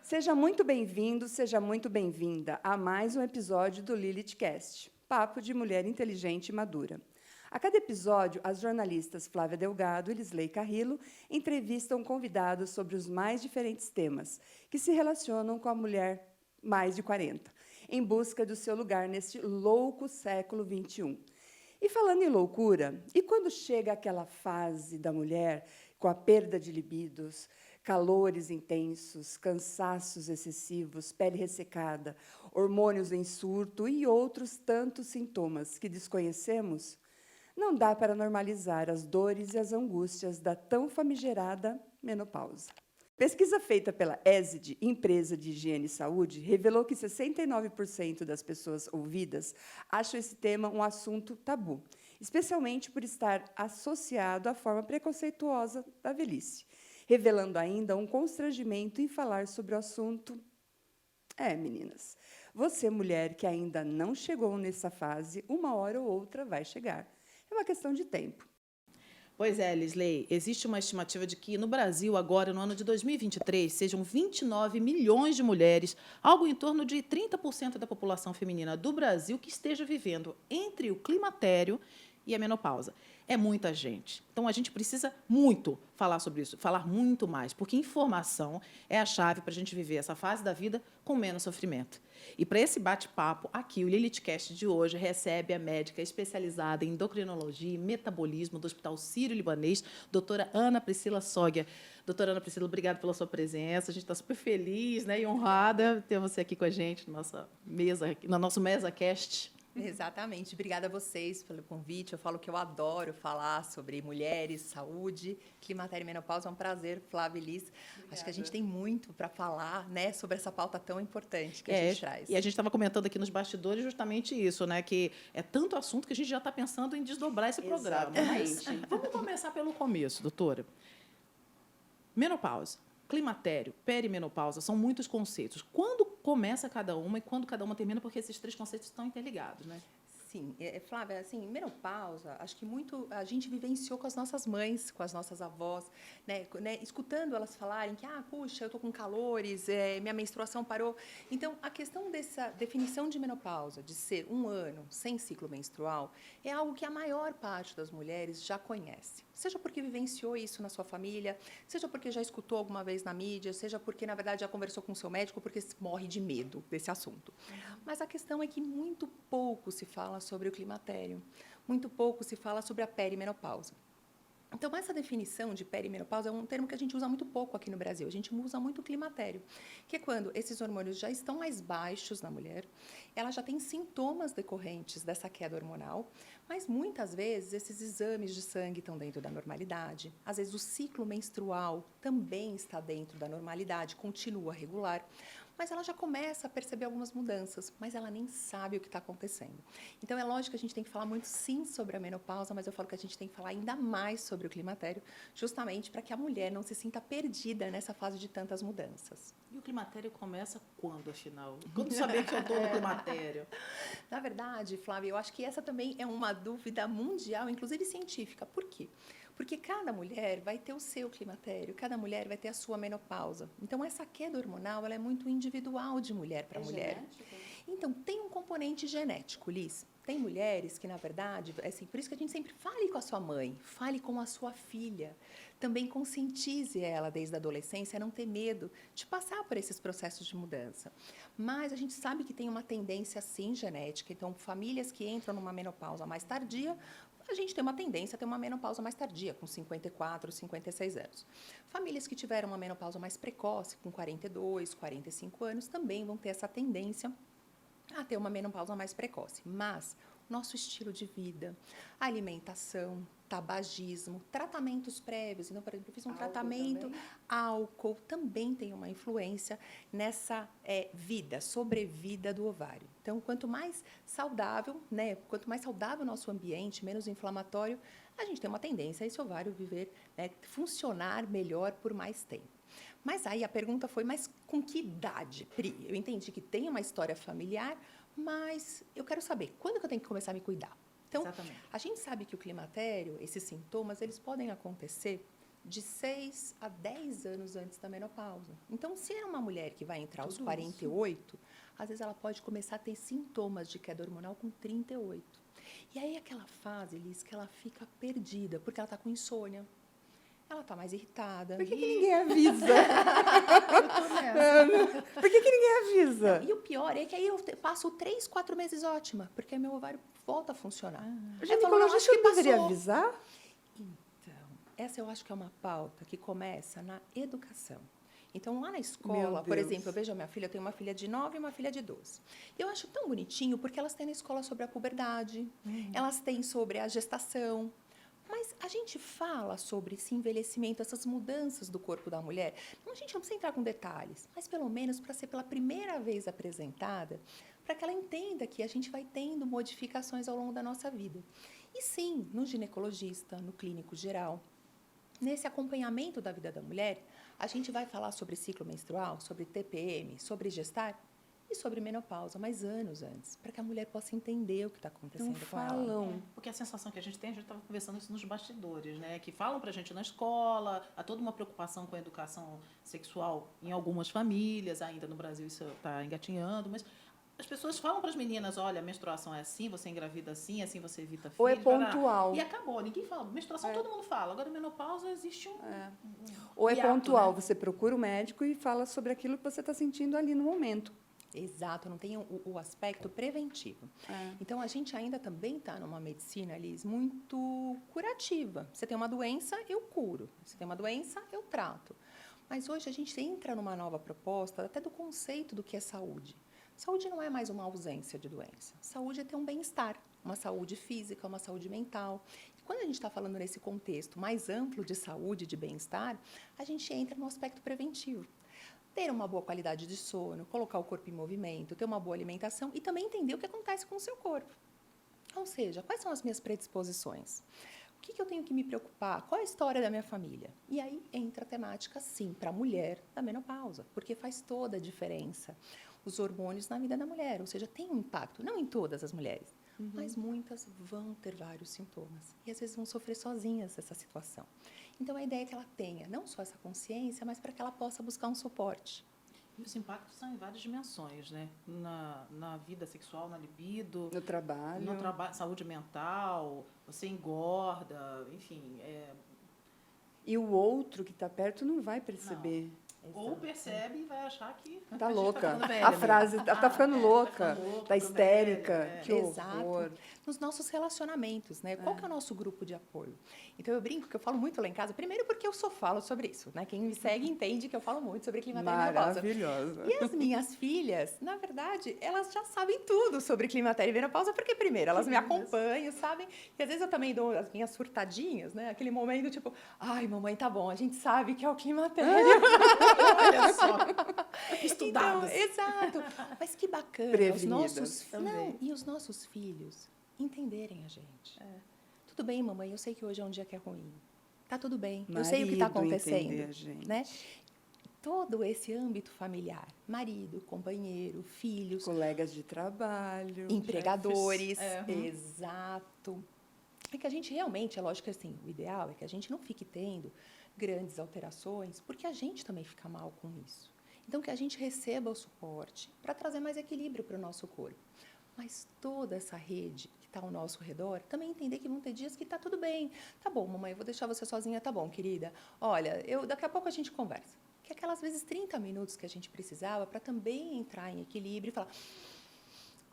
Seja muito bem-vindo, seja muito bem-vinda a mais um episódio do LilithCast, Papo de Mulher Inteligente e Madura. A cada episódio, as jornalistas Flávia Delgado e Lisley Carrillo entrevistam convidados sobre os mais diferentes temas que se relacionam com a mulher mais de 40, em busca do seu lugar neste louco século XXI. E falando em loucura, e quando chega aquela fase da mulher com a perda de libidos, calores intensos, cansaços excessivos, pele ressecada, hormônios em surto e outros tantos sintomas que desconhecemos, não dá para normalizar as dores e as angústias da tão famigerada menopausa. Pesquisa feita pela ESID, empresa de higiene e saúde, revelou que 69% das pessoas ouvidas acham esse tema um assunto tabu, especialmente por estar associado à forma preconceituosa da velhice, revelando ainda um constrangimento em falar sobre o assunto. Meninas, você, mulher que ainda não chegou nessa fase, uma hora ou outra vai chegar. É uma questão de tempo. Pois é, Lisley, existe uma estimativa de que no Brasil, agora, no ano de 2023, sejam 29 milhões de mulheres, algo em torno de 30% da população feminina do Brasil que esteja vivendo entre o climatério e a menopausa. É muita gente. Então, a gente precisa muito falar sobre isso, falar muito mais, porque informação é a chave para a gente viver essa fase da vida com menos sofrimento. E para esse bate-papo, aqui, o LilithCast de hoje recebe a médica especializada em endocrinologia e metabolismo do Hospital Sírio-Libanês, doutora Ana Priscila Sógia. Doutora Ana Priscila, obrigada pela sua presença. A gente está super feliz, né, e honrada ter você aqui com a gente no nosso MesaCast. Exatamente. Obrigada a vocês pelo convite. Eu falo que eu adoro falar sobre mulheres, saúde, climatério e menopausa. É um prazer, Flávia e Liz. Obrigada. Acho que a gente tem muito para falar, né, sobre essa pauta tão importante que a gente traz. E a gente estava comentando aqui nos bastidores justamente isso, né, que é tanto assunto que a gente já está pensando em desdobrar esse programa. Mas vamos começar pelo começo, doutora. Menopausa, climatério, perimenopausa, são muitos conceitos. Quando começa cada uma e quando cada uma termina, porque esses três conceitos estão interligados, né? Sim, Flávia, assim, menopausa, acho que muito a gente vivenciou com as nossas mães, com as nossas avós, né, escutando elas falarem que, puxa, eu tô com calores, minha menstruação parou. Então, a questão dessa definição de menopausa, de ser um ano sem ciclo menstrual, é algo que a maior parte das mulheres já conhece. Seja porque vivenciou isso na sua família, seja porque já escutou alguma vez na mídia, seja porque, na verdade, já conversou com o seu médico, porque morre de medo desse assunto. Mas a questão é que muito pouco se fala sobre o climatério, muito pouco se fala sobre a perimenopausa. Então, essa definição de perimenopausa é um termo que a gente usa muito pouco aqui no Brasil. A gente usa muito o climatério, que é quando esses hormônios já estão mais baixos na mulher, ela já tem sintomas decorrentes dessa queda hormonal, mas muitas vezes esses exames de sangue estão dentro da normalidade, às vezes o ciclo menstrual também está dentro da normalidade, continua regular, mas ela já começa a perceber algumas mudanças, mas ela nem sabe o que está acontecendo. Então, é lógico que a gente tem que falar muito, sim, sobre a menopausa, mas eu falo que a gente tem que falar ainda mais sobre o climatério, justamente para que a mulher não se sinta perdida nessa fase de tantas mudanças. E o climatério começa quando, afinal? Quando saber que eu estou no climatério? Na verdade, Flávia, eu acho que essa também é uma dúvida mundial, inclusive científica. Por quê? Porque cada mulher vai ter o seu climatério, cada mulher vai ter a sua menopausa. Então, essa queda hormonal ela é muito individual de mulher para mulher. Genética? Então, tem um componente genético, Liz. Tem mulheres que, na verdade, assim, por isso que a gente sempre fale com a sua mãe, fale com a sua filha. Também conscientize ela desde a adolescência a não ter medo de passar por esses processos de mudança. Mas a gente sabe que tem uma tendência, sim, genética. Então, famílias que entram numa menopausa mais tardia, a gente tem uma tendência a ter uma menopausa mais tardia, com 54, 56 anos. Famílias que tiveram uma menopausa mais precoce, com 42, 45 anos, também vão ter essa tendência a ter uma menopausa mais precoce. Mas nosso estilo de vida, alimentação, tabagismo, tratamentos prévios. Então, por exemplo, eu fiz um tratamento, álcool também tem uma influência nessa sobrevida do ovário. Então, quanto mais saudável, né, quanto mais saudável o nosso ambiente, menos inflamatório, a gente tem uma tendência a esse ovário viver, né, funcionar melhor por mais tempo. Mas aí a pergunta foi, mas com que idade, Pri? Eu entendi que tem uma história familiar, mas eu quero saber, quando que eu tenho que começar a me cuidar? Então, Exatamente. A gente sabe que o climatério, esses sintomas, eles podem acontecer de 6 a 10 anos antes da menopausa. Então, se é uma mulher que vai entrar aos Tudo 48, às vezes ela pode começar a ter sintomas de queda hormonal com 38. E aí, aquela fase, Liz, que ela fica perdida, porque ela está com insônia, ela está mais irritada. Por que ninguém avisa? Eu tô nessa. Por que ninguém avisa? E o pior é que aí eu passo 3, 4 meses ótima, porque meu ovário volta a funcionar. O Aí eu falo, não, acho ginecologista que não deveria passou. avisar? Então, essa eu acho que é uma pauta que começa na educação. Então, lá na Meu escola, por Deus. exemplo, eu vejo a minha filha, eu tenho uma filha de 9 e uma filha de 12. E eu acho tão bonitinho, porque elas têm na escola sobre a puberdade, elas têm sobre a gestação. Mas a gente fala sobre esse envelhecimento, essas mudanças do corpo da mulher. Então, a gente não precisa entrar com detalhes, mas pelo menos para ser pela primeira vez apresentada, para que ela entenda que a gente vai tendo modificações ao longo da nossa vida. E sim, no ginecologista, no clínico geral, nesse acompanhamento da vida da mulher, a gente vai falar sobre ciclo menstrual, sobre TPM, sobre gestar e sobre menopausa, mas anos antes, para que a mulher possa entender o que está Não acontecendo com ela. falam. Porque a sensação que a gente estava conversando isso nos bastidores, né? Que falam pra gente na escola, há toda uma preocupação com a educação sexual em algumas famílias, ainda no Brasil isso está engatinhando, mas as pessoas falam para as meninas, olha, a menstruação é assim, você engravida assim, assim você evita filhos. Ou é parará. pontual. E acabou, ninguém fala. Menstruação todo mundo fala, agora menopausa existe um... Ou é hiato, pontual, né? você procura o médico e fala sobre aquilo que você está sentindo ali no momento. Exato, não tem o aspecto preventivo. Então, a gente ainda também está numa medicina, Liz, muito curativa. Você tem uma doença, eu curo. Você tem uma doença, eu trato. Mas hoje a gente entra numa nova proposta, até do conceito do que é saúde. Saúde não é mais uma ausência de doença. Saúde é ter um bem-estar, uma saúde física, uma saúde mental. E quando a gente está falando nesse contexto mais amplo de saúde, de bem-estar, a gente entra no aspecto preventivo. Ter uma boa qualidade de sono, colocar o corpo em movimento, ter uma boa alimentação e também entender o que acontece com o seu corpo. Ou seja, quais são as minhas predisposições? O que eu tenho que me preocupar? Qual é a história da minha família? E aí entra a temática, sim, para a mulher da menopausa, porque faz toda a diferença. Os hormônios na vida da mulher, ou seja, tem um impacto, não em todas as mulheres, mas muitas vão ter vários sintomas. E às vezes vão sofrer sozinhas essa situação. Então, a ideia é que ela tenha não só essa consciência, mas para que ela possa buscar um suporte. E os impactos são em várias dimensões, né? Na vida sexual, na libido, No trabalho. no trabalho, saúde mental, você engorda, enfim. E o outro que está perto não vai perceber. Ou percebe e vai achar que Tá a gente louca. ficando velha A mesmo. frase tá ficando louca. ficando louca, Tá ficando histérica. velha, Que Exato. horror. Nos nossos relacionamentos, né? Qual que é o nosso grupo de apoio? Então, eu brinco que eu falo muito lá em casa, primeiro porque eu só falo sobre isso, né? Quem me segue entende que eu falo muito sobre climatério e menopausa. Maravilhosa. E as minhas filhas, na verdade, elas já sabem tudo sobre climatério e menopausa, porque primeiro elas me acompanham, sabem? E às vezes eu também dou as minhas surtadinhas, né? Aquele momento tipo, ai, mamãe, tá bom, a gente sabe que é o climatério. Olha só, estudadas. Então, exato. Mas que bacana. Prevenidas também. Não, e os nossos filhos entenderem a gente. Tudo bem, mamãe, eu sei que hoje é um dia que é ruim. Tá tudo bem. Eu sei o que está Marido acontecendo. entender a gente. Né? Todo esse âmbito familiar, marido, companheiro, filhos, Colegas de trabalho. empregadores, chefes. exato. É que a gente realmente, é lógico que assim, o ideal é que a gente não fique tendo grandes alterações, porque a gente também fica mal com isso. Então, que a gente receba o suporte para trazer mais equilíbrio para o nosso corpo. Mas toda essa rede que está ao nosso redor, também entender que vão ter dias que está tudo bem. Tá bom, mamãe, eu vou deixar você sozinha, tá bom, querida. Olha, daqui a pouco a gente conversa. Que é aquelas vezes 30 minutos que a gente precisava para também entrar em equilíbrio e falar,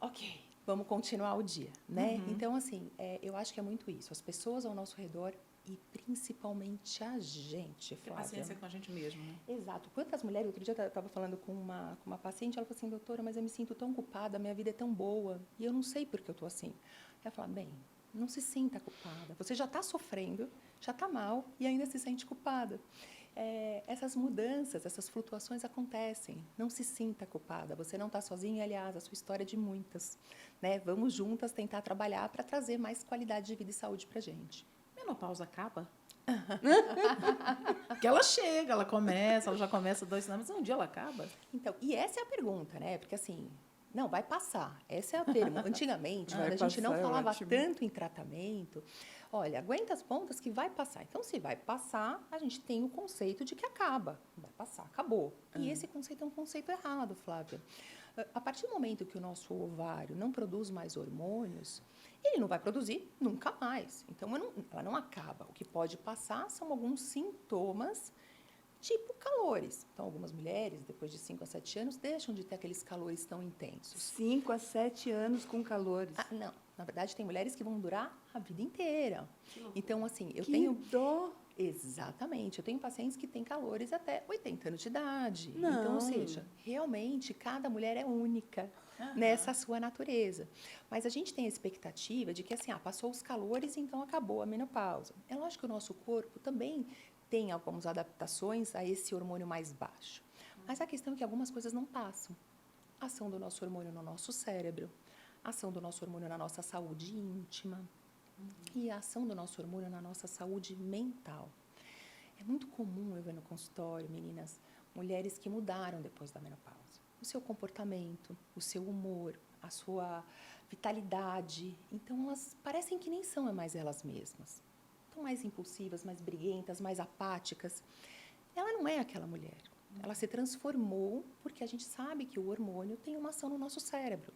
ok, vamos continuar o dia, né? Então, assim, eu acho que é muito isso. As pessoas ao nosso redor e principalmente a gente, Ter Flávia. paciência com a gente mesmo, né? Exato. Quantas mulheres... Outro dia eu estava falando com uma paciente, ela falou assim, doutora, mas eu me sinto tão culpada, minha vida é tão boa, e eu não sei por que eu estou assim. Ela falou, bem, não se sinta culpada. Você já está sofrendo, já está mal, e ainda se sente culpada. Essas mudanças, essas flutuações acontecem. Não se sinta culpada. Você não está sozinha, aliás, a sua história é de muitas. Né? Vamos juntas tentar trabalhar para trazer mais qualidade de vida e saúde para a gente. Menopausa acaba? Porque ela chega, ela já começa 2 anos, mas um dia ela acaba. Então, e essa é a pergunta, né? Porque, assim, Não, vai passar. Esse é o termo. Antigamente, Vai quando a gente não passar, é falava ótimo. tanto em tratamento, olha, aguenta as pontas que vai passar. Então, se vai passar, a gente tem o conceito de que acaba. Vai passar, acabou. E esse conceito é um conceito errado, Flávia. A partir do momento que o nosso ovário não produz mais hormônios, ele não vai produzir nunca mais. Então, ela não acaba. O que pode passar são alguns sintomas, tipo calores. Então, algumas mulheres, depois de 5 a 7 anos, deixam de ter aqueles calores tão intensos. 5 a 7 anos com calores. Ah, não, na verdade, tem mulheres que vão durar a vida inteira. Então, assim, eu que tenho... dó! Exatamente. Eu tenho pacientes que têm calores até 80 anos de idade. Não. Então, ou seja, realmente, cada mulher é única nessa sua natureza. Mas a gente tem a expectativa de que, assim, passou os calores, então acabou a menopausa. É lógico que o nosso corpo também tem algumas adaptações a esse hormônio mais baixo. Mas a questão é que algumas coisas não passam. A ação do nosso hormônio no nosso cérebro, a ação do nosso hormônio na nossa saúde íntima e a ação do nosso hormônio na nossa saúde mental. É muito comum eu ver no consultório, meninas, mulheres que mudaram depois da menopausa. O seu comportamento, o seu humor, a sua vitalidade. Então, elas parecem que nem são mais elas mesmas. Estão mais impulsivas, mais briguentas, mais apáticas. Ela não é aquela mulher. Ela se transformou porque a gente sabe que o hormônio tem uma ação no nosso cérebro.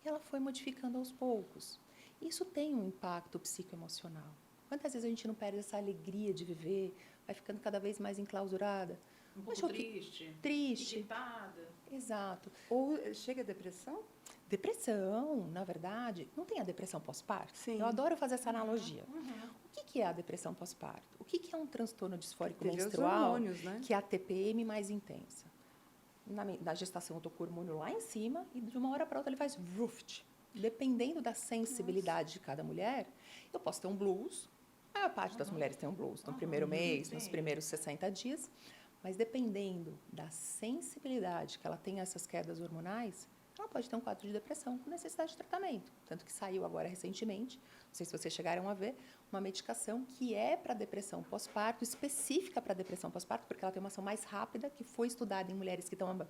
E ela foi modificando aos poucos. Isso tem um impacto psicoemocional. Quantas vezes a gente não perde essa alegria de viver, vai ficando cada vez mais enclausurada? Um pouco triste. Triste. Irritada. Exato. Ou chega a depressão? Depressão, na verdade, não tem a depressão pós-parto? Sim. Eu adoro fazer essa analogia. O que é a depressão pós-parto? O que é um transtorno disfórico Teve os menstrual hormônios, né? que é a TPM mais intensa? Na gestação eu estou com o hormônio lá em cima e de uma hora para outra ele faz ruft. Dependendo da sensibilidade de cada mulher, eu posso ter um blues. A maior parte das mulheres tem um blues no primeiro mês, nos primeiros 60 dias. Mas dependendo da sensibilidade que ela tem a essas quedas hormonais, ela pode ter um quadro de depressão com necessidade de tratamento. Tanto que saiu agora recentemente, não sei se vocês chegaram a ver, uma medicação que é para depressão pós-parto, específica para depressão pós-parto, porque ela tem uma ação mais rápida, que foi estudada em mulheres que estão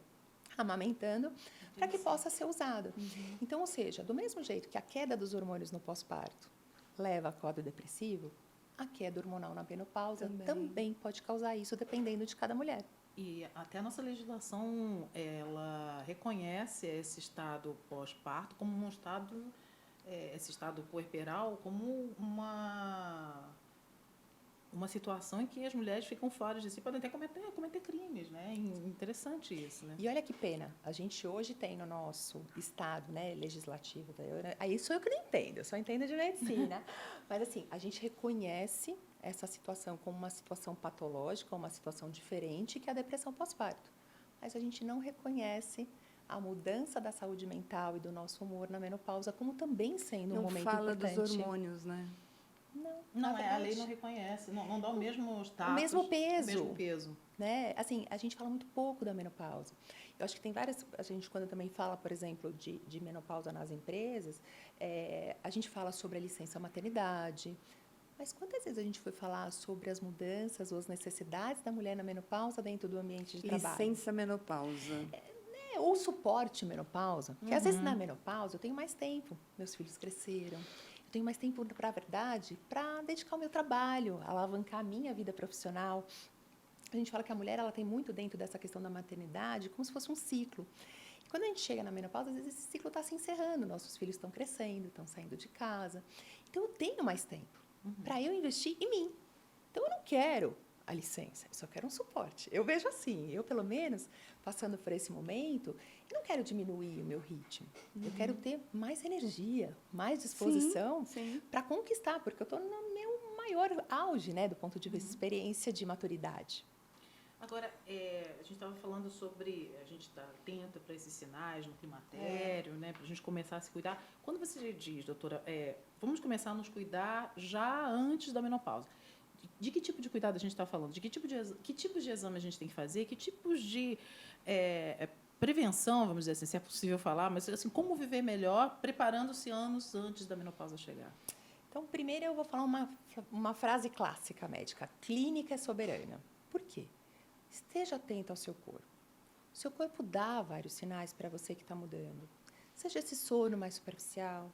amamentando, para que possa ser usada. Então, ou seja, do mesmo jeito que a queda dos hormônios no pós-parto leva a quadro depressivo, a queda hormonal na menopausa também pode causar isso, dependendo de cada mulher. E até a nossa legislação, ela reconhece esse estado pós-parto como um estado, esse estado puerperal, como uma situação em que as mulheres ficam fora de si, podem até cometer crimes, né? Interessante isso, né? E olha que pena, a gente hoje tem no nosso estado, né, legislativo, aí sou eu que não entendo, eu só entendo de medicina, mas assim, a gente reconhece essa situação como uma situação patológica, uma situação diferente que é a depressão pós-parto, mas a gente não reconhece a mudança da saúde mental e do nosso humor na menopausa como também sendo um momento importante. Não fala dos hormônios, né? Não, a lei não reconhece, não dá o mesmo status. O mesmo peso. O mesmo peso. Né? Assim, a gente fala muito pouco da menopausa. Eu acho que tem várias... A gente, quando também fala, por exemplo, de menopausa nas empresas, a gente fala sobre a licença maternidade. Mas quantas vezes a gente foi falar sobre as mudanças ou as necessidades da mulher na menopausa dentro do ambiente de trabalho? Licença menopausa. Ou suporte menopausa. Porque, às vezes, na menopausa, eu tenho mais tempo. Meus filhos cresceram. Eu tenho mais tempo, para a verdade, para dedicar ao meu trabalho, alavancar a minha vida profissional. A gente fala que a mulher ela tem muito dentro dessa questão da maternidade, como se fosse um ciclo. E quando a gente chega na menopausa, às vezes esse ciclo está se encerrando, nossos filhos estão crescendo, estão saindo de casa. Então, eu tenho mais tempo para eu investir em mim. Então, eu não quero a licença, eu só quero um suporte. Eu vejo assim, eu, pelo menos, passando por esse momento, eu não quero diminuir o meu ritmo. Eu quero ter mais energia, mais disposição para conquistar, porque eu estou no meu maior auge, né, do ponto de vista de experiência de maturidade. Agora, a gente estava falando sobre a gente estar atenta para esses sinais no climatério, né, para a gente começar a se cuidar. Quando você diz, doutora, vamos começar a nos cuidar já antes da menopausa, de que tipo de cuidado a gente está falando? De que tipos de exame a gente tem que fazer? Que tipos de prevenção, vamos dizer assim, se é possível falar, mas assim, como viver melhor preparando-se anos antes da menopausa chegar? Então, primeiro eu vou falar uma frase clássica médica. Clínica é soberana. Por quê? Esteja atento ao seu corpo. O seu corpo dá vários sinais para você que está mudando. seja esse sono mais superficial,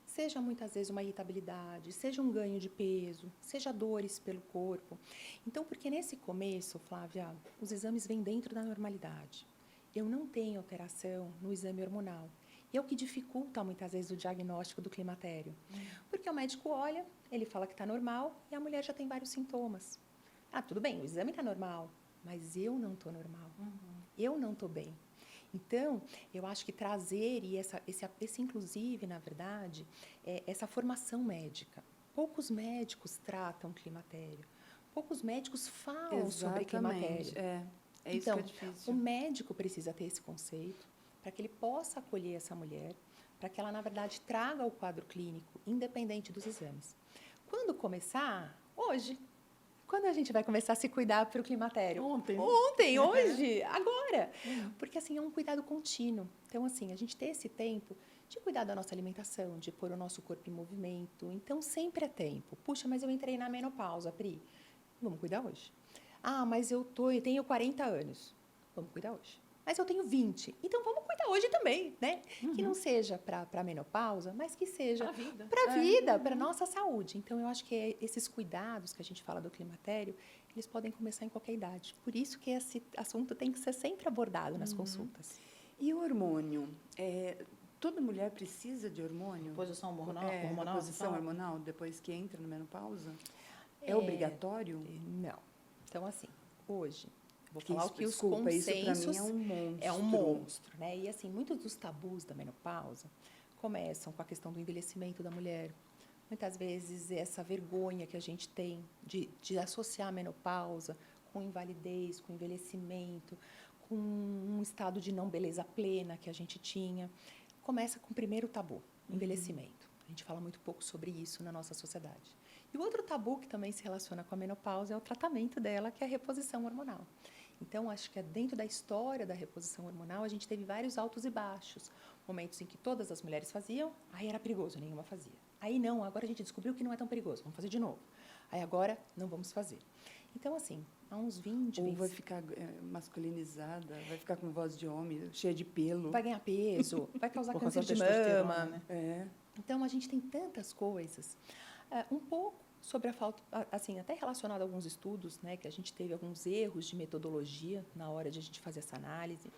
seja muitas vezes uma irritabilidade, seja um ganho de peso, seja dores pelo corpo. Então, porque nesse começo, Flávia, os exames vêm dentro da normalidade. Eu não tenho alteração no exame hormonal. E é o que dificulta muitas vezes o diagnóstico do climatério. Porque o médico olha, ele fala que está normal e a mulher já tem vários sintomas. Ah, tudo bem, o exame está normal, mas eu não estou normal. Eu não estou bem. Então, eu acho que trazer, e esse inclusive, na verdade, essa formação médica. Poucos médicos tratam climatério. Poucos médicos falam sobre climatério. É isso então, que é difícil. o médico precisa ter esse conceito para que ele possa acolher essa mulher, para que ela, na verdade, traga o quadro clínico, independente dos exames. Quando começar? Hoje. Quando a gente vai começar a se cuidar para o climatério? Ontem. Ontem, hoje, agora. Porque, assim, é um cuidado contínuo. Então, assim, a gente ter esse tempo de cuidar da nossa alimentação, de pôr o nosso corpo em movimento. Então, sempre é tempo. Puxa, mas eu entrei na menopausa, Pri. Vamos cuidar hoje. Ah, mas eu tenho 40 anos. Vamos cuidar hoje. Mas eu tenho 20. Então, vamos cuidar hoje também, né? Que não seja para a menopausa, mas que seja para a vida, para a nossa saúde. Então, eu acho que esses cuidados que a gente fala do climatério, eles podem começar em qualquer idade. Por isso que esse assunto tem que ser sempre abordado nas consultas. E o hormônio? Toda mulher precisa de hormônio? Posição hormonal? Posição hormonal depois que entra na menopausa? É obrigatório? Não. Então, assim, hoje, vou Que falar isso, o que os desculpa, isso consensos... para mim é um monstro. É um monstro, né? E, assim, muitos dos tabus da menopausa começam com a questão do envelhecimento da mulher. Muitas vezes, essa vergonha que a gente tem de associar a menopausa com invalidez, com envelhecimento, com um estado de não beleza plena que a gente tinha. Começa com o primeiro tabu, envelhecimento. A gente fala muito pouco sobre isso na nossa sociedade. E o outro tabu que também se relaciona com a menopausa é o tratamento dela, que é a reposição hormonal. Então, acho que dentro da história da reposição hormonal, a gente teve vários altos e baixos. Momentos em que todas as mulheres faziam, aí era perigoso, nenhuma fazia. Aí não, agora a gente descobriu que não é tão perigoso, vamos fazer de novo. Aí agora não vamos fazer. Então, assim, há uns 20, Ou 20... vai ficar masculinizada, vai ficar com voz de homem, cheia de pelo. Vai ganhar peso, vai causar Por câncer causa de da testosterona, mama. né? Então, a gente tem tantas coisas. Um pouco sobre a falta, assim, até relacionado a alguns estudos, né, que a gente teve alguns erros de metodologia na hora de a gente fazer essa análise.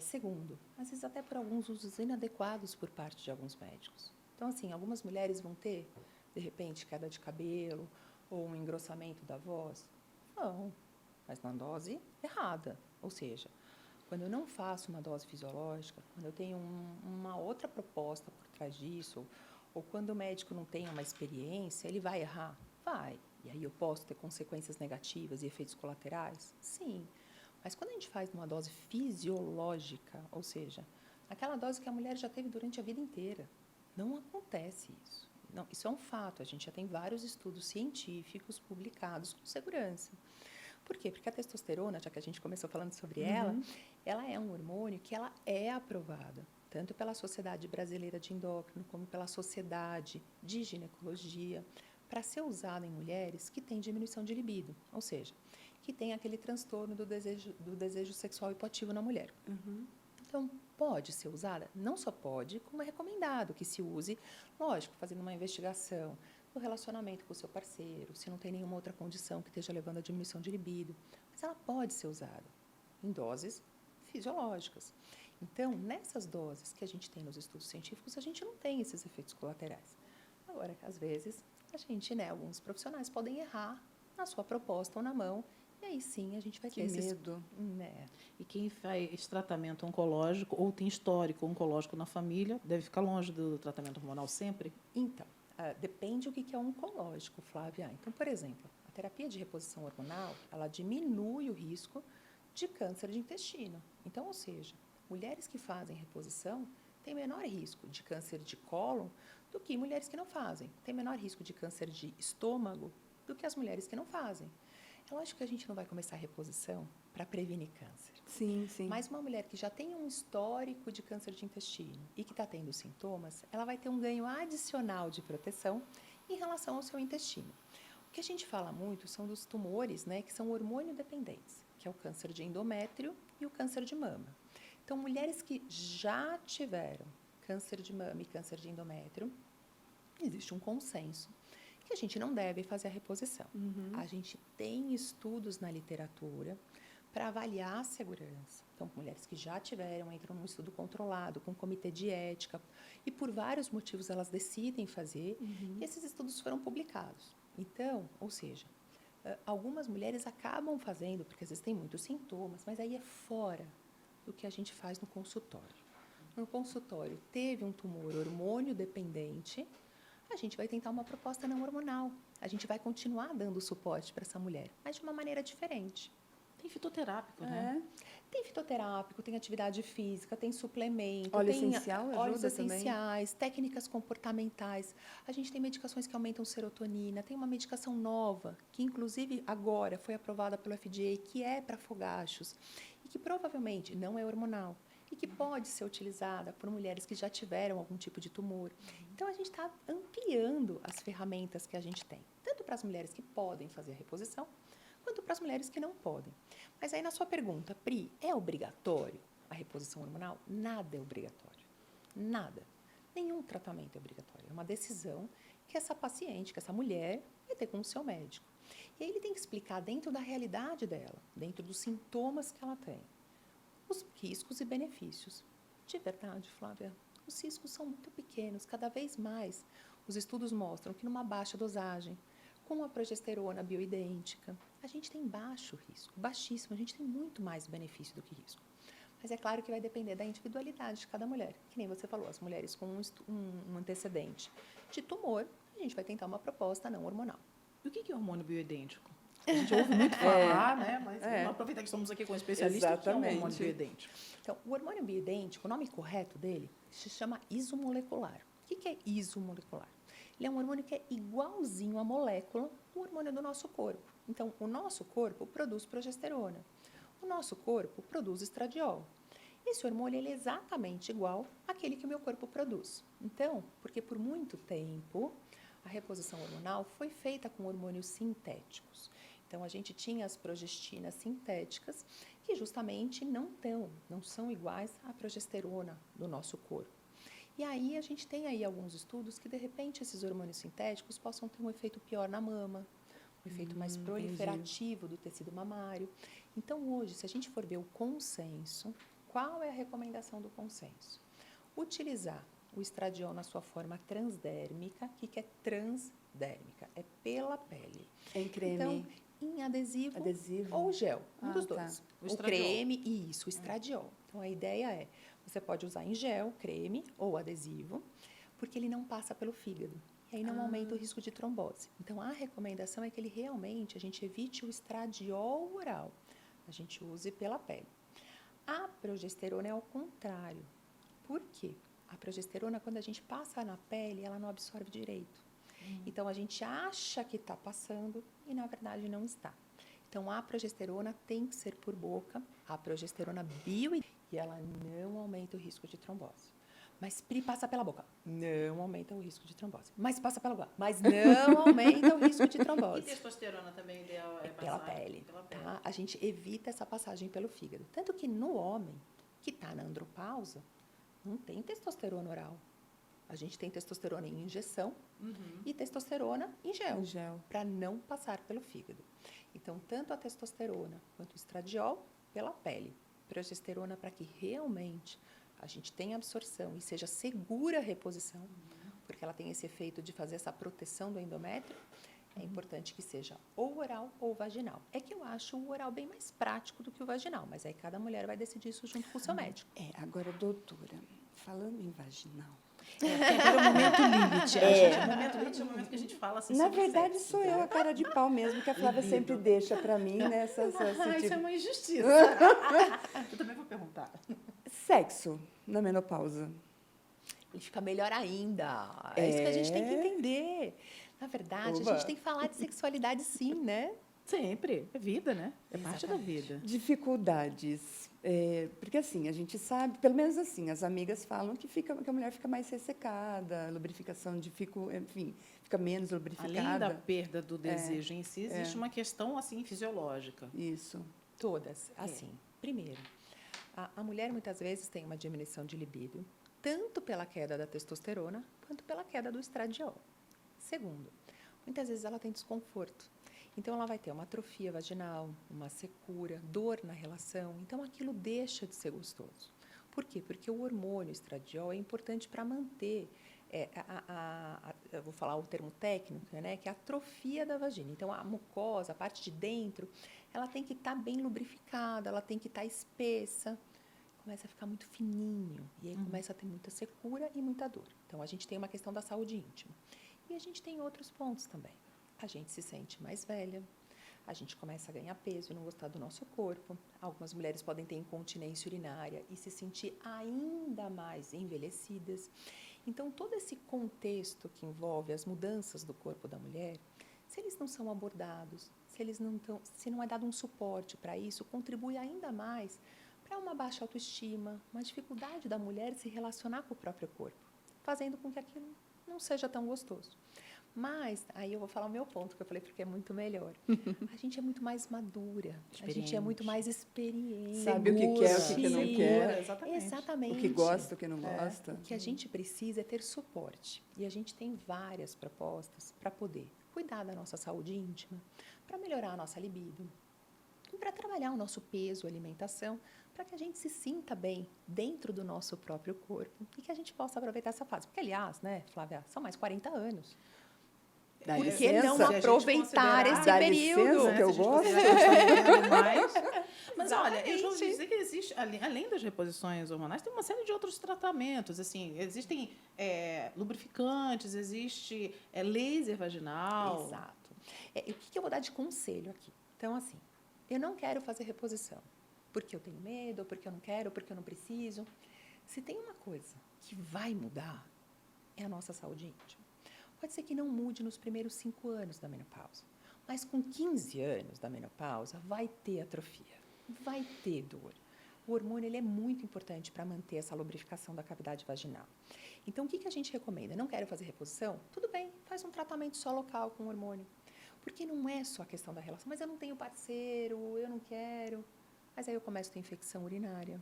Segundo, às vezes até por alguns usos inadequados por parte de alguns médicos. Então, assim, algumas mulheres vão ter, de repente, queda de cabelo ou um engrossamento da voz. Não, mas na dose errada. Ou seja, quando eu não faço uma dose fisiológica, quando eu tenho uma outra proposta por trás disso, ou quando o médico não tem uma experiência, ele vai errar? Vai. E aí eu posso ter consequências negativas e efeitos colaterais? Sim. Mas quando a gente faz uma dose fisiológica, ou seja, aquela dose que a mulher já teve durante a vida inteira, não acontece isso. Não, isso é um fato. A gente já tem vários estudos científicos publicados com segurança. Por quê? Porque a testosterona, já que a gente começou falando sobre ela é um hormônio que ela é aprovada, tanto pela Sociedade Brasileira de Endócrino, como pela Sociedade de Ginecologia, para ser usada em mulheres que têm diminuição de libido, ou seja, que tem aquele transtorno do desejo sexual hipoativo na mulher. Então, pode ser usada? Não só pode, como é recomendado que se use, lógico, fazendo uma investigação do relacionamento com o seu parceiro, se não tem nenhuma outra condição que esteja levando à diminuição de libido. Mas ela pode ser usada em doses fisiológicas. Então, nessas doses que a gente tem nos estudos científicos, a gente não tem esses efeitos colaterais. Agora, às vezes, a gente, né, alguns profissionais podem errar na sua proposta ou na mão, e aí sim a gente vai ter esses... medo. Né? E quem faz tratamento oncológico ou tem histórico oncológico na família deve ficar longe do tratamento hormonal sempre? Então, depende o que é oncológico, Flávia. Então, por exemplo, a terapia de reposição hormonal, ela diminui o risco de câncer de intestino. Então, ou seja, mulheres que fazem reposição têm menor risco de câncer de cólon do que mulheres que não fazem. Tem menor risco de câncer de estômago do que as mulheres que não fazem. É lógico que a gente não vai começar a reposição para prevenir câncer. Sim, sim. Mas uma mulher que já tem um histórico de câncer de intestino e que está tendo sintomas, ela vai ter um ganho adicional de proteção em relação ao seu intestino. O que a gente fala muito são dos tumores, né, que são hormônio dependentes, que é o câncer de endométrio e o câncer de mama. Então, mulheres que já tiveram câncer de mama e câncer de endométrio, existe um consenso que a gente não deve fazer a reposição. A gente tem estudos na literatura para avaliar a segurança. Então, mulheres que já tiveram, entram num estudo controlado, com comitê de ética, e por vários motivos elas decidem fazer, e esses estudos foram publicados. Então, ou seja, algumas mulheres acabam fazendo, porque às vezes tem muitos sintomas, mas aí é fora do que a gente faz no consultório. No consultório, teve um tumor hormônio dependente, a gente vai tentar uma proposta não hormonal. A gente vai continuar dando suporte para essa mulher, mas de uma maneira diferente. Tem fitoterápico, né? Tem fitoterápico, tem atividade física, tem suplemento, Óleo tem essencial ajuda óleos também? essenciais, técnicas comportamentais. A gente tem medicações que aumentam serotonina, tem uma medicação nova, que inclusive agora foi aprovada pelo FDA, que é para fogachos, e que provavelmente não é hormonal, e que pode ser utilizada por mulheres que já tiveram algum tipo de tumor. Então, a gente está ampliando as ferramentas que a gente tem, tanto para as mulheres que podem fazer a reposição, quanto para as mulheres que não podem. Mas aí, na sua pergunta, Pri, é obrigatório a reposição hormonal? Nada é obrigatório. Nada. Nenhum tratamento é obrigatório. É uma decisão que essa paciente, que essa mulher, vai ter com o seu médico. E aí ele tem que explicar dentro da realidade dela, dentro dos sintomas que ela tem, os riscos e benefícios. De verdade, Flávia, os riscos são muito pequenos. Cada vez mais, os estudos mostram que numa baixa dosagem, com a progesterona bioidêntica, a gente tem baixo risco, baixíssimo, a gente tem muito mais benefício do que risco. Mas é claro que vai depender da individualidade de cada mulher. Que nem você falou, as mulheres com um antecedente de tumor, a gente vai tentar uma proposta não hormonal. E o que é hormônio bioidêntico? A gente ouve muito falar, né? Mas vamos aproveitar que estamos aqui com um especialista. O que é um hormônio bioidêntico? Então, o hormônio bioidêntico, o nome correto dele, se chama isomolecular. O que é isomolecular? Ele é um hormônio que é igualzinho à molécula do hormônio do nosso corpo. Então, o nosso corpo produz progesterona. O nosso corpo produz estradiol. Esse hormônio ele é exatamente igual àquele que o meu corpo produz. Então, porque por muito tempo a reposição hormonal foi feita com hormônios sintéticos. Então, a gente tinha as progestinas sintéticas que justamente não são iguais à progesterona do nosso corpo. E aí, a gente tem aí alguns estudos que, de repente, esses hormônios sintéticos possam ter um efeito pior na mama, um efeito mais proliferativo do tecido mamário. Então, hoje, se a gente for ver o consenso, qual é a recomendação do consenso? Utilizar o estradiol na sua forma transdérmica. O que é transdérmica? É pela pele. Em creme. Então, em adesivo ou gel, um dos dois. O O creme e o estradiol. Então, a ideia é, você pode usar em gel, creme ou adesivo, porque ele não passa pelo fígado. E aí não aumenta o risco de trombose. Então, a recomendação é que ele realmente, a gente evite o estradiol oral. A gente use pela pele. A progesterona é ao contrário. Por quê? A progesterona, quando a gente passa na pele, ela não absorve direito. Então, a gente acha que está passando e, na verdade, não está. Então, a progesterona tem que ser por boca, a progesterona bioidêntica, e ela não aumenta o risco de trombose. Mas Pri passa pela boca, não aumenta o risco de trombose. Mas passa pela boca, mas não aumenta o risco de trombose. E testosterona também ideal é Pela passar pele, pela pele. tá? A gente evita essa passagem pelo fígado. Tanto que no homem que está na andropausa, não tem testosterona oral. A gente tem testosterona em injeção e testosterona em gel, para não passar pelo fígado. Então, tanto a testosterona quanto o estradiol pela pele. Progesterona para que realmente a gente tenha absorção e seja segura a reposição, porque ela tem esse efeito de fazer essa proteção do endométrio. É importante que seja ou oral ou vaginal. É que eu acho o oral bem mais prático do que o vaginal, mas aí cada mulher vai decidir isso junto com o seu médico. Agora, doutora, falando em vaginal. Agora é o momento limite. O momento limite é o momento que a gente fala assim. Na sobre verdade, sexo, sou né? eu a cara de pau mesmo, que a Flávia sempre deixa para mim, né? Esse Isso tipo. é uma injustiça. Eu também vou perguntar. Sexo na menopausa. Ele fica melhor ainda. É isso que a gente tem que entender. Na verdade, Oba. a gente tem que falar de sexualidade sim, né? Sempre. É vida, né? É parte da vida. Dificuldades. Porque assim, a gente sabe, pelo menos assim, as amigas falam que a mulher fica mais ressecada, a lubrificação enfim, fica menos lubrificada. Além da perda do desejo em si, existe uma questão assim fisiológica. Isso. Todas. Assim, primeiro, a mulher muitas vezes tem uma diminuição de libido, tanto pela queda da testosterona quanto pela queda do estradiol. Segundo, muitas vezes ela tem desconforto. Então, ela vai ter uma atrofia vaginal, uma secura, dor na relação. Então, aquilo deixa de ser gostoso. Por quê? Porque o hormônio estradiol é importante para manter, eu vou falar o termo técnico, né, que é a atrofia da vagina. Então, a mucosa, a parte de dentro, ela tem que estar bem lubrificada, ela tem que estar espessa. Começa a ficar muito fininho. E aí começa a ter muita secura e muita dor. Então, a gente tem uma questão da saúde íntima. E a gente tem outros pontos também. A gente se sente mais velha, a gente começa a ganhar peso e não gostar do nosso corpo. Algumas mulheres podem ter incontinência urinária e se sentir ainda mais envelhecidas. Então, todo esse contexto que envolve as mudanças do corpo da mulher, se eles não são abordados, se não é dado um suporte para isso, contribui ainda mais para uma baixa autoestima, uma dificuldade da mulher se relacionar com o próprio corpo, fazendo com que aquilo não seja tão gostoso. Mas, aí eu vou falar o meu ponto, que eu falei porque é muito melhor. A gente é muito mais madura, a gente é muito mais experiente. Sabe o que quer, o que não quer. Exatamente. O que gosta, o que não gosta. O que a gente precisa é ter suporte. E a gente tem várias propostas para poder cuidar da nossa saúde íntima, para melhorar a nossa libido, para trabalhar o nosso peso, alimentação, para que a gente se sinta bem dentro do nosso próprio corpo e que a gente possa aproveitar essa fase. Porque, aliás, né, Flávia, são mais 40 anos. Dá Por que licença, não aproveitar esse dá período? licença, que eu gosto. Mas olha, eu já ouvi dizer que existe, além das reposições hormonais, tem uma série de outros tratamentos. Assim, existem lubrificantes, existe laser vaginal. Exato. O que eu vou dar de conselho aqui? Então, assim, eu não quero fazer reposição porque eu tenho medo, ou porque eu não quero, ou porque eu não preciso. Se tem uma coisa que vai mudar, é a nossa saúde íntima. Pode ser que não mude nos primeiros 5 anos da menopausa, mas com 15 anos da menopausa vai ter atrofia, vai ter dor. O hormônio ele é muito importante para manter essa lubrificação da cavidade vaginal. Então, o que a gente recomenda? Não quero fazer reposição? Tudo bem, faz um tratamento só local com hormônio. Porque não é só a questão da relação, mas eu não tenho parceiro, eu não quero. Mas aí eu começo a ter infecção urinária.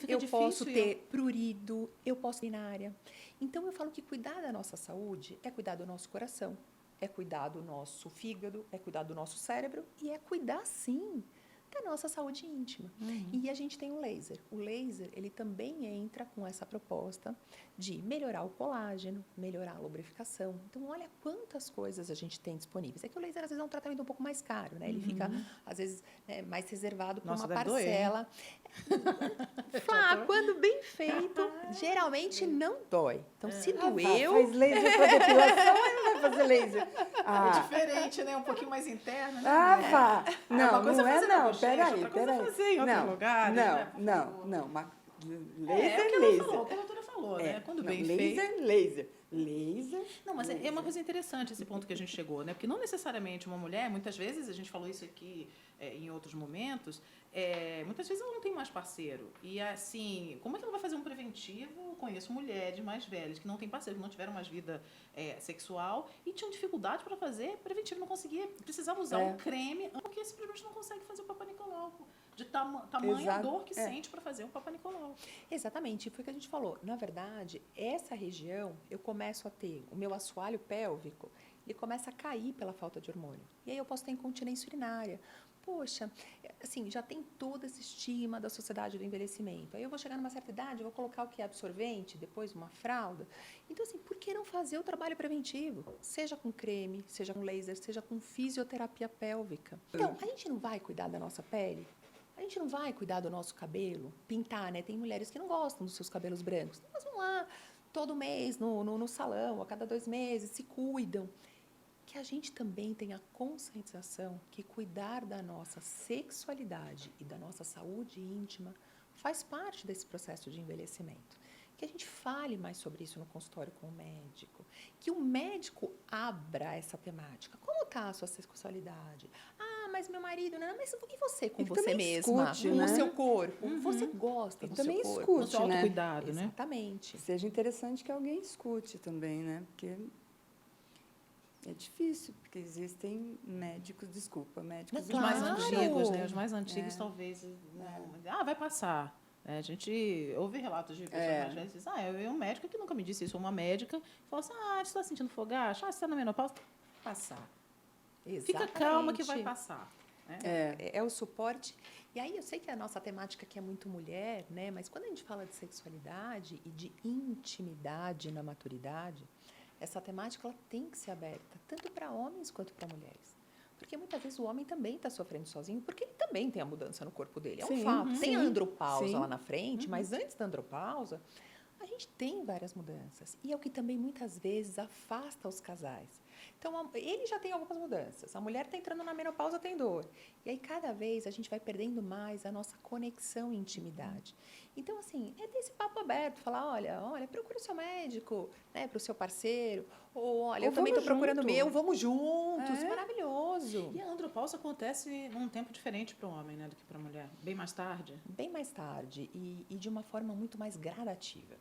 Eu posso ter prurido, eu posso ter urinária. Então, eu falo que cuidar da nossa saúde é cuidar do nosso coração, é cuidar do nosso fígado, é cuidar do nosso cérebro e é cuidar, sim, da nossa saúde íntima. E a gente tem o laser. O laser, ele também entra com essa proposta de melhorar o colágeno, melhorar a lubrificação. Então, olha quantas coisas a gente tem disponíveis. É que o laser, às vezes, é um tratamento um pouco mais caro, né? Ele fica, às vezes, mais reservado para uma parcela. Quando bem feito, geralmente não dói. Então, se doeu... Faz laser para depilação, aí não vai fazer laser. É diferente, né? Um pouquinho mais interno, né? Vá. Não, não é não. Peraí. Fazer em outro lugar. Não. Laser, é laser. O que a doutora falou, né? Quando bem feito. Laser. Não, mas é uma coisa interessante esse ponto que a gente chegou, né? Porque não necessariamente uma mulher, muitas vezes, a gente falou isso aqui em outros momentos, muitas vezes ela não tem mais parceiro. E assim, como é que ela vai fazer um preventivo? Eu conheço mulheres mais velhas que não têm parceiro, que não tiveram mais vida sexual e tinham dificuldade para fazer preventivo, não conseguia, precisava usar um creme, porque simplesmente não consegue fazer o Papa Nicolau. De tamanha dor que sente para fazer o Papa Nicolau. Exatamente, foi o que a gente falou. Na verdade, essa região, eu começo a ter o meu assoalho pélvico, ele começa a cair pela falta de hormônio. E aí eu posso ter incontinência urinária. Poxa, assim, já tem toda essa estigma da sociedade do envelhecimento. Aí eu vou chegar numa certa idade, eu vou colocar o que é absorvente, depois uma fralda. Então, assim, por que não fazer o trabalho preventivo? Seja com creme, seja com laser, seja com fisioterapia pélvica. Então, a gente não vai cuidar da nossa pele? A gente não vai cuidar do nosso cabelo, pintar, né? Tem mulheres que não gostam dos seus cabelos brancos. Elas vão lá todo mês no salão, a cada 2 meses, se cuidam. Que a gente também tenha conscientização que cuidar da nossa sexualidade e da nossa saúde íntima faz parte desse processo de envelhecimento. Que a gente fale mais sobre isso no consultório com o médico. Que o médico abra essa temática. Como está a sua sexualidade? Mas meu marido... Não, mas e você com você mesma? Escute, com né? o seu corpo? Você gosta do seu corpo? Também O escute, seu né? autocuidado, né? Exatamente. Seja interessante que alguém escute também, né? Porque é difícil, porque existem médicos Os mais antigos, né? Os mais antigos talvez... Vai passar. A gente ouve relatos de pessoas mais velhas que dizem, eu um médico que nunca me disse isso, uma médica, falou assim, você está sentindo fogacho? Você está na menopausa? Passar. Fica calma que vai passar. É o suporte. E aí, eu sei que a nossa temática aqui é muito mulher, né? Mas quando a gente fala de sexualidade e de intimidade na maturidade, essa temática ela tem que ser aberta, tanto para homens quanto para mulheres. Porque muitas vezes o homem também está sofrendo sozinho, porque ele também tem a mudança no corpo dele. É um fato. Tem a andropausa lá na frente, mas antes da andropausa, a gente tem várias mudanças. E é o que também muitas vezes afasta os casais. Então, ele já tem algumas mudanças. A mulher está entrando na menopausa, tem dor. E aí, cada vez, a gente vai perdendo mais a nossa conexão e intimidade. Então, assim, é desse papo aberto. Falar, olha, procura o seu médico, né, para o seu parceiro. Ou, olha, eu também estou procurando o meu, vamos juntos. Maravilhoso. E a andropausa acontece num tempo diferente para o homem, né, do que para a mulher. Bem mais tarde? Bem mais tarde e de uma forma muito mais gradativa.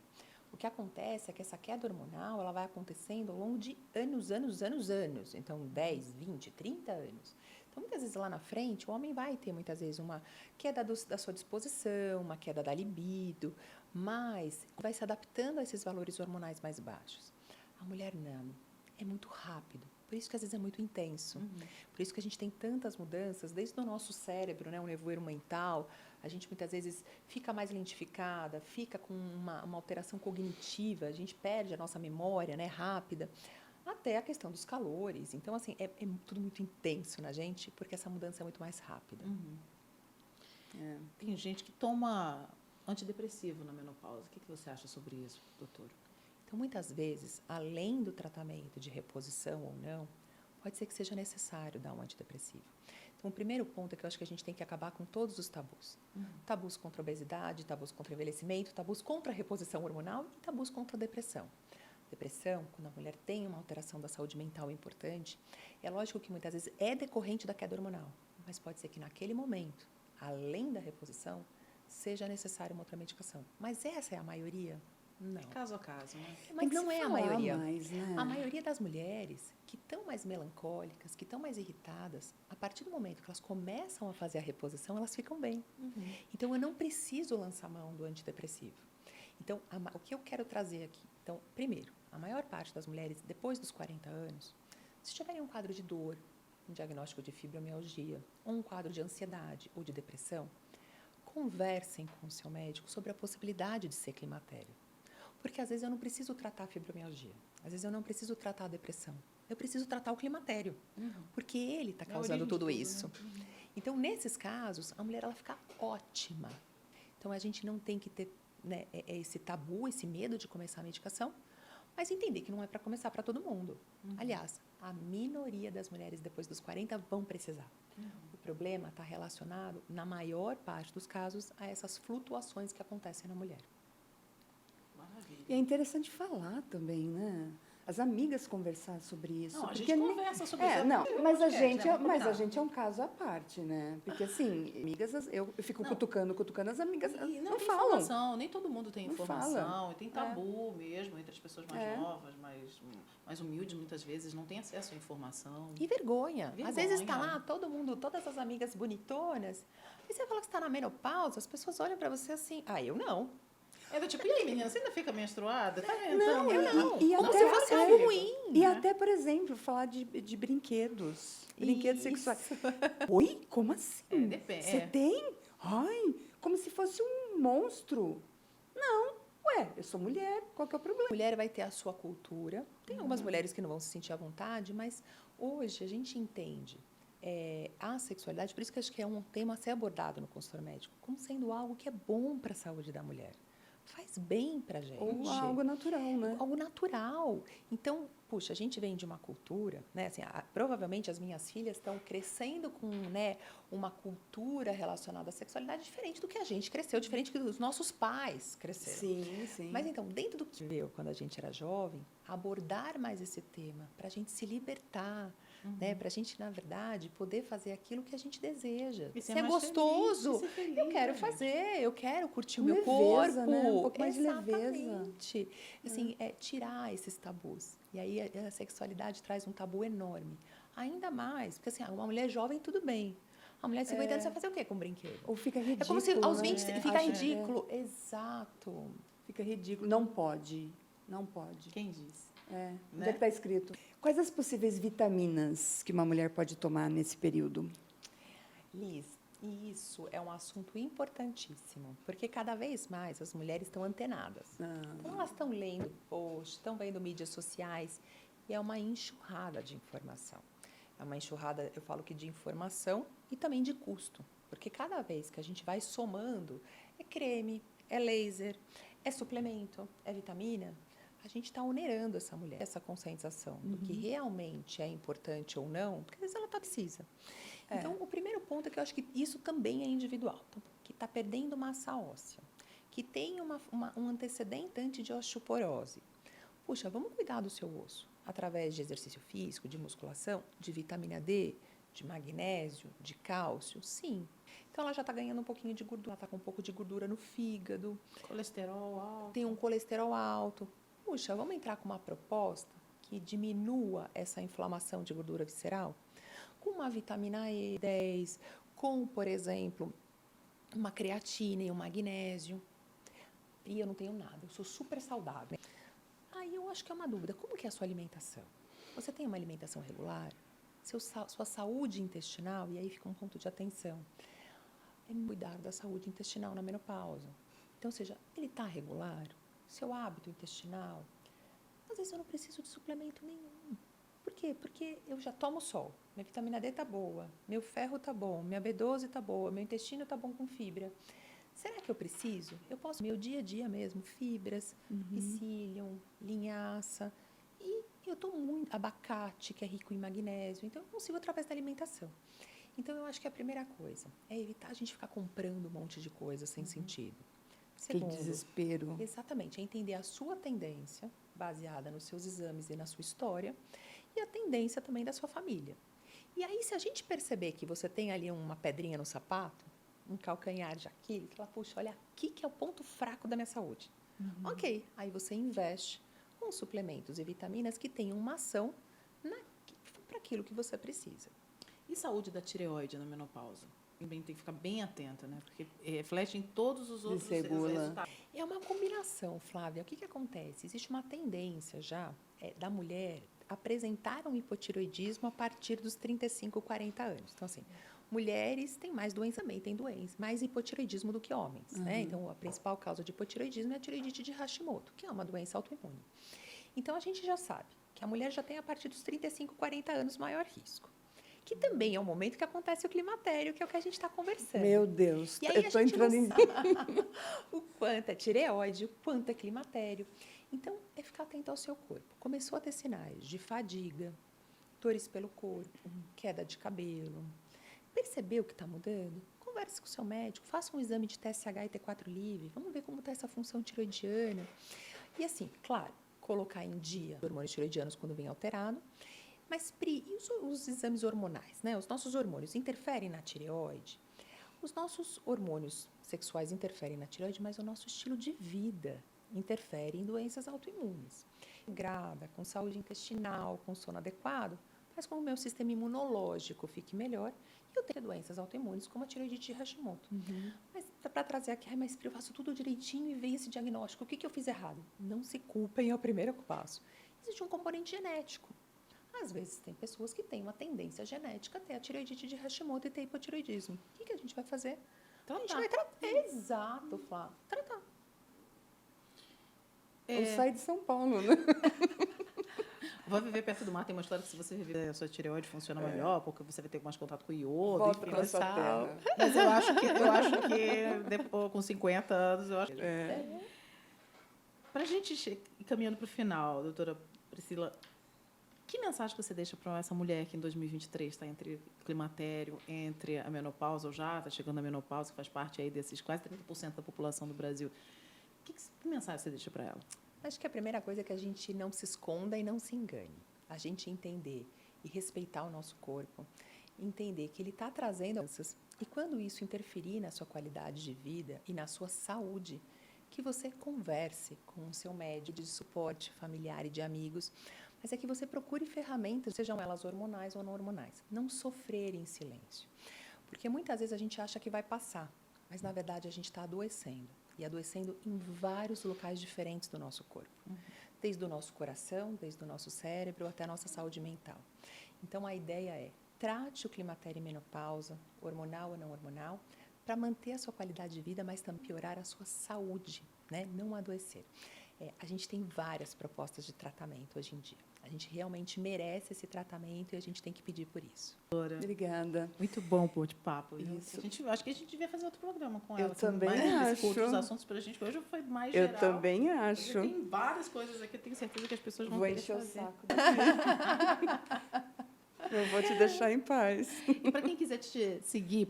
O que acontece é que essa queda hormonal ela vai acontecendo ao longo de anos. Então, 10, 20, 30 anos. Então, muitas vezes lá na frente, o homem vai ter muitas vezes uma queda da sua disposição, uma queda da libido, mas vai se adaptando a esses valores hormonais mais baixos. A mulher não. É muito rápido. Por isso que às vezes é muito intenso. Por isso que a gente tem tantas mudanças, desde o nosso cérebro, né, o nevoeiro mental, a gente muitas vezes fica mais lentificada, fica com uma alteração cognitiva, a gente perde a nossa memória, né, rápida, até a questão dos calores. Então, assim, é tudo muito intenso na gente, porque essa mudança é muito mais rápida. Tem gente que toma antidepressivo na menopausa. O que você acha sobre isso, doutora? Então, muitas vezes, além do tratamento de reposição ou não, pode ser que seja necessário dar um antidepressivo. Então, o primeiro ponto é que eu acho que a gente tem que acabar com todos os tabus. Tabus contra a obesidade, tabus contra o envelhecimento, tabus contra a reposição hormonal e tabus contra a depressão. Depressão, quando a mulher tem uma alteração da saúde mental importante, é lógico que muitas vezes é decorrente da queda hormonal, mas pode ser que naquele momento, além da reposição, seja necessária uma outra medicação. Mas essa é a maioria? Não. É caso a caso, né? Mas não é a maioria. Mais, né? A maioria das mulheres que estão mais melancólicas, que estão mais irritadas, a partir do momento que elas começam a fazer a reposição, elas ficam bem. Então, eu não preciso lançar mão do antidepressivo. Então, o que eu quero trazer aqui? Então, primeiro, a maior parte das mulheres, depois dos 40 anos, se tiverem um quadro de dor, um diagnóstico de fibromialgia, ou um quadro de ansiedade ou de depressão, conversem com o seu médico sobre a possibilidade de ser climatério. Porque, às vezes, eu não preciso tratar a fibromialgia. Às vezes, eu não preciso tratar a depressão. Eu preciso tratar o climatério. Porque ele está causando tudo isso. Né? Então, nesses casos, a mulher ela fica ótima. Então, a gente não tem que ter, né, esse tabu, esse medo de começar a medicação, mas entender que não é para começar para todo mundo. Aliás, a minoria das mulheres depois dos 40 vão precisar. O problema está relacionado, na maior parte dos casos, a essas flutuações que acontecem na mulher. E é interessante falar também, né? As amigas conversar sobre isso. Não, a gente conversa sobre isso. Não, mas a gente é um caso à parte, né? Porque, assim, amigas, eu fico cutucando as amigas, não falam. Informação, nem todo mundo tem informação, tem tabu mesmo entre as pessoas mais novas, mais humildes, muitas vezes, não tem acesso à informação. E vergonha. Às vezes está lá todo mundo, todas as amigas bonitonas, e você fala que está na menopausa, as pessoas olham para você assim, eu não. É do tipo, e aí, menina, você ainda fica menstruada? Tá não, eu não. E não, até, se fosse algo ruim. E até, por exemplo, falar de brinquedos. Brinquedos sexuais. Oi? Como assim? Depende. Você tem? Ai, como se fosse um monstro. Não. Ué, eu sou mulher, qual que é o problema? A mulher vai ter a sua cultura. Tem algumas mulheres que não vão se sentir à vontade, mas hoje a gente entende a sexualidade, por isso que acho que é um tema a ser abordado no consultório médico, como sendo algo que é bom para a saúde da mulher. Faz bem pra gente. Ou algo natural, né? Algo natural. Então, puxa, a gente vem de uma cultura, né? Assim, provavelmente as minhas filhas estão crescendo com, né, uma cultura relacionada à sexualidade diferente do que a gente cresceu, diferente do que os nossos pais cresceram. Sim, sim. Mas então, dentro do que eu, quando a gente era jovem, abordar mais esse tema, para a gente se libertar, né? Para a gente, na verdade, poder fazer aquilo que a gente deseja. E se é gostoso, feliz, feliz, eu quero fazer, eu quero curtir o meu leveza, corpo. Né? Um pouco mais Exatamente. de leveza. Assim, tirar esses tabus. E aí a sexualidade traz um tabu enorme. Ainda mais, porque assim, uma mulher jovem, tudo bem. A mulher de 50 anos vai fazer o quê com um brinquedo? Ou fica ridículo. É como se aos né? 20 fica ridículo. Exato. Fica ridículo. Não pode. Não pode. Quem disse? É. Onde Né? é que está escrito? Quais as possíveis vitaminas que uma mulher pode tomar nesse período? Liz, isso é um assunto importantíssimo, porque cada vez mais as mulheres estão antenadas. Então, elas estão lendo posts, estão vendo mídias sociais, e é uma enxurrada de informação. É uma enxurrada, eu falo que de informação e também de custo, porque cada vez que a gente vai somando, é creme, é laser, é suplemento, é vitamina, a gente está onerando essa mulher, essa conscientização do que realmente é importante ou não, porque às vezes ela precisa. Então, o primeiro ponto é que eu acho que isso também é individual, então, que está perdendo massa óssea, que tem um antecedente de osteoporose. Puxa, vamos cuidar do seu osso através de exercício físico, de musculação, de vitamina D, de magnésio, de cálcio, sim. Então, ela já está ganhando um pouquinho de gordura, ela está com um pouco de gordura no fígado, Colesterol alto. tem um colesterol alto. Puxa, vamos entrar com uma proposta que diminua essa inflamação de gordura visceral? Com uma vitamina E10, com, por exemplo, uma creatina e um magnésio. E eu não tenho nada, eu sou super saudável. Aí eu acho que é uma dúvida, como que é a sua alimentação? Você tem uma alimentação regular? Sua saúde intestinal, e aí fica um ponto de atenção, é cuidar da saúde intestinal na menopausa. Então, ou seja, ele está regular? Seu hábito intestinal? Às vezes eu não preciso de suplemento nenhum. Por quê? Porque eu já tomo sol, minha vitamina D está boa, meu ferro está bom, minha B12 está boa, meu intestino está bom com fibra. Será que eu preciso? Eu posso, meu dia a dia mesmo, fibras, psyllium, linhaça, e eu tomo muito abacate, que é rico em magnésio, então eu consigo através da alimentação. Então, eu acho que a primeira coisa é evitar a gente ficar comprando um monte de coisa sem sentido. Aquele Segundo, desespero. exatamente, é entender a sua tendência, baseada nos seus exames e na sua história, e a tendência também da sua família. E aí, se a gente perceber que você tem ali uma pedrinha no sapato, um calcanhar de Aquiles, fala, puxa, olha, aqui que é o ponto fraco da minha saúde. Ok, aí você investe com suplementos e vitaminas que tenham uma ação para aquilo que você precisa. E saúde da tireoide na menopausa? Também tem que ficar bem atenta, né? Porque reflete em todos os outros Desregula. resultados. É uma combinação, Flávia. O que acontece? Existe uma tendência já da mulher apresentar um hipotiroidismo a partir dos 35, 40 anos. Então, assim, mulheres têm mais doença também, têm doença, mais hipotiroidismo do que homens, né? Então, a principal causa de hipotiroidismo é a tiroidite de Hashimoto, que é uma doença autoimune. Então, a gente já sabe que a mulher já tem a partir dos 35, 40 anos maior risco. Que também é o momento que acontece o climatério, que é o que a gente está conversando. Meu Deus, E aí eu a estou gente entrando não em... sabe o quanto é tireoide, o quanto é climatério. Então, é ficar atento ao seu corpo. Começou a ter sinais de fadiga, dores pelo corpo, queda de cabelo. Percebeu que está mudando? Converse com o seu médico, faça um exame de TSH e T4 livre, vamos ver como está essa função tiroidiana. E assim, claro, colocar em dia os hormônios tiroidianos quando vem alterado, mas, Pri, e os exames hormonais, né? Os nossos hormônios interferem na tireoide? Os nossos hormônios sexuais interferem na tireoide, mas o nosso estilo de vida interfere em doenças autoimunes. Grávida, com saúde intestinal, com sono adequado, faz com que o meu sistema imunológico fique melhor e eu tenha doenças autoimunes, como a tireoidite de Hashimoto. Mas para trazer aqui, mas Pri, eu faço tudo direitinho e veio esse diagnóstico. O que eu fiz errado? Não se culpem, é o primeiro passo. Existe um componente genético. Às vezes, tem pessoas que têm uma tendência genética a ter a tireoidite de Hashimoto e ter hipotireoidismo. O que a gente vai fazer? A gente vai tratar. Exato, Flávia. Tratar. Ou sai de São Paulo, né? Vou viver perto do mar. Tem uma história que se você viver, a sua tireoide funciona melhor, porque você vai ter mais contato com o iodo, Volta enfim, pra sua sal. terra. Mas eu acho que depois, com 50 anos, eu acho que... Para a gente ir caminhando para o final, doutora Priscila, que mensagem que você deixa para essa mulher que em 2023 está entre climatério, entre a menopausa, ou já está chegando a menopausa, que faz parte aí desses quase 30% da população do Brasil? Que mensagem você deixa para ela? Acho que a primeira coisa é que a gente não se esconda e não se engane. A gente entender e respeitar o nosso corpo, entender que ele está trazendo doenças e quando isso interferir na sua qualidade de vida e na sua saúde, que você converse com o seu médico de suporte familiar e de amigos, mas é que você procure ferramentas, sejam elas hormonais ou não hormonais, não sofrer em silêncio. Porque muitas vezes a gente acha que vai passar, mas na verdade a gente está adoecendo. E adoecendo em vários locais diferentes do nosso corpo. Desde o nosso coração, desde o nosso cérebro até a nossa saúde mental. Então a ideia é, trate o climatério e menopausa, hormonal ou não hormonal, para manter a sua qualidade de vida, mas também piorar a sua saúde, né? Não adoecer. A gente tem várias propostas de tratamento hoje em dia. A gente realmente merece esse tratamento e a gente tem que pedir por isso. Obrigada. Muito bom pôr de papo. Isso. Acho que a gente devia fazer outro programa com Eu ela. também mais acho. Outros assuntos para a gente. Hoje foi mais Eu geral. também acho. Porque tem várias coisas aqui, eu tenho certeza que as pessoas vão Vou querer encher o fazer. saco. Eu vou te deixar em paz. E para quem quiser te seguir,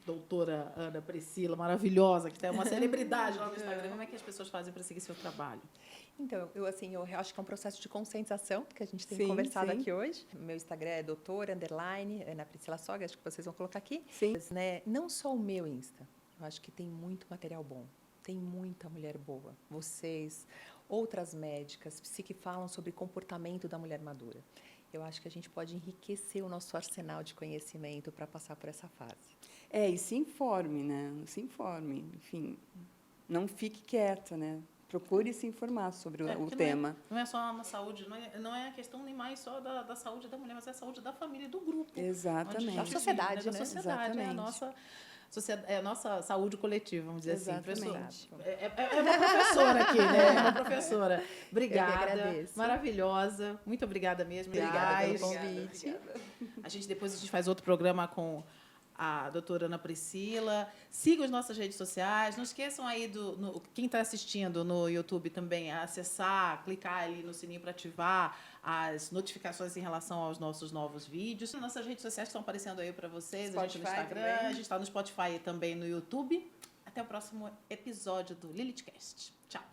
doutora Ana Priscila, maravilhosa, que é uma celebridade lá no Instagram, como é que as pessoas fazem para seguir seu trabalho? Então, eu acho que é um processo de conscientização que a gente tem Sim, conversado sim. aqui hoje. Meu Instagram é _Ana Priscila Soga, acho que vocês vão colocar aqui. Sim. Mas, né, não só o meu Insta, eu acho que tem muito material bom, tem muita mulher boa. Vocês, outras médicas, que falam sobre comportamento da mulher madura. Eu acho que a gente pode enriquecer o nosso arsenal de conhecimento para passar por essa fase. E se informe, né? Se informe. Enfim, não fique quieta, né? Procure se informar sobre o porque tema. Não é só uma saúde, não é a questão nem mais só da saúde da mulher, mas é a saúde da família, do grupo. Exatamente. Da sociedade, Da né? sociedade, é a nossa saúde coletiva, vamos dizer Exatamente. assim. É uma professora aqui, né? É uma professora. Obrigada. Eu que agradeço. Maravilhosa. Muito obrigada mesmo. Obrigada pelo Aliás, convite. Depois a gente faz outro programa com a doutora Ana Priscila. Sigam as nossas redes sociais. Não esqueçam aí, quem está assistindo no YouTube também, a acessar, clicar ali no sininho para ativar as notificações em relação aos nossos novos vídeos. Nossas redes sociais estão aparecendo aí para vocês. A gente no Spotify Instagram, também. a gente está no Spotify e também no YouTube. Até o próximo episódio do LilithCast. Tchau.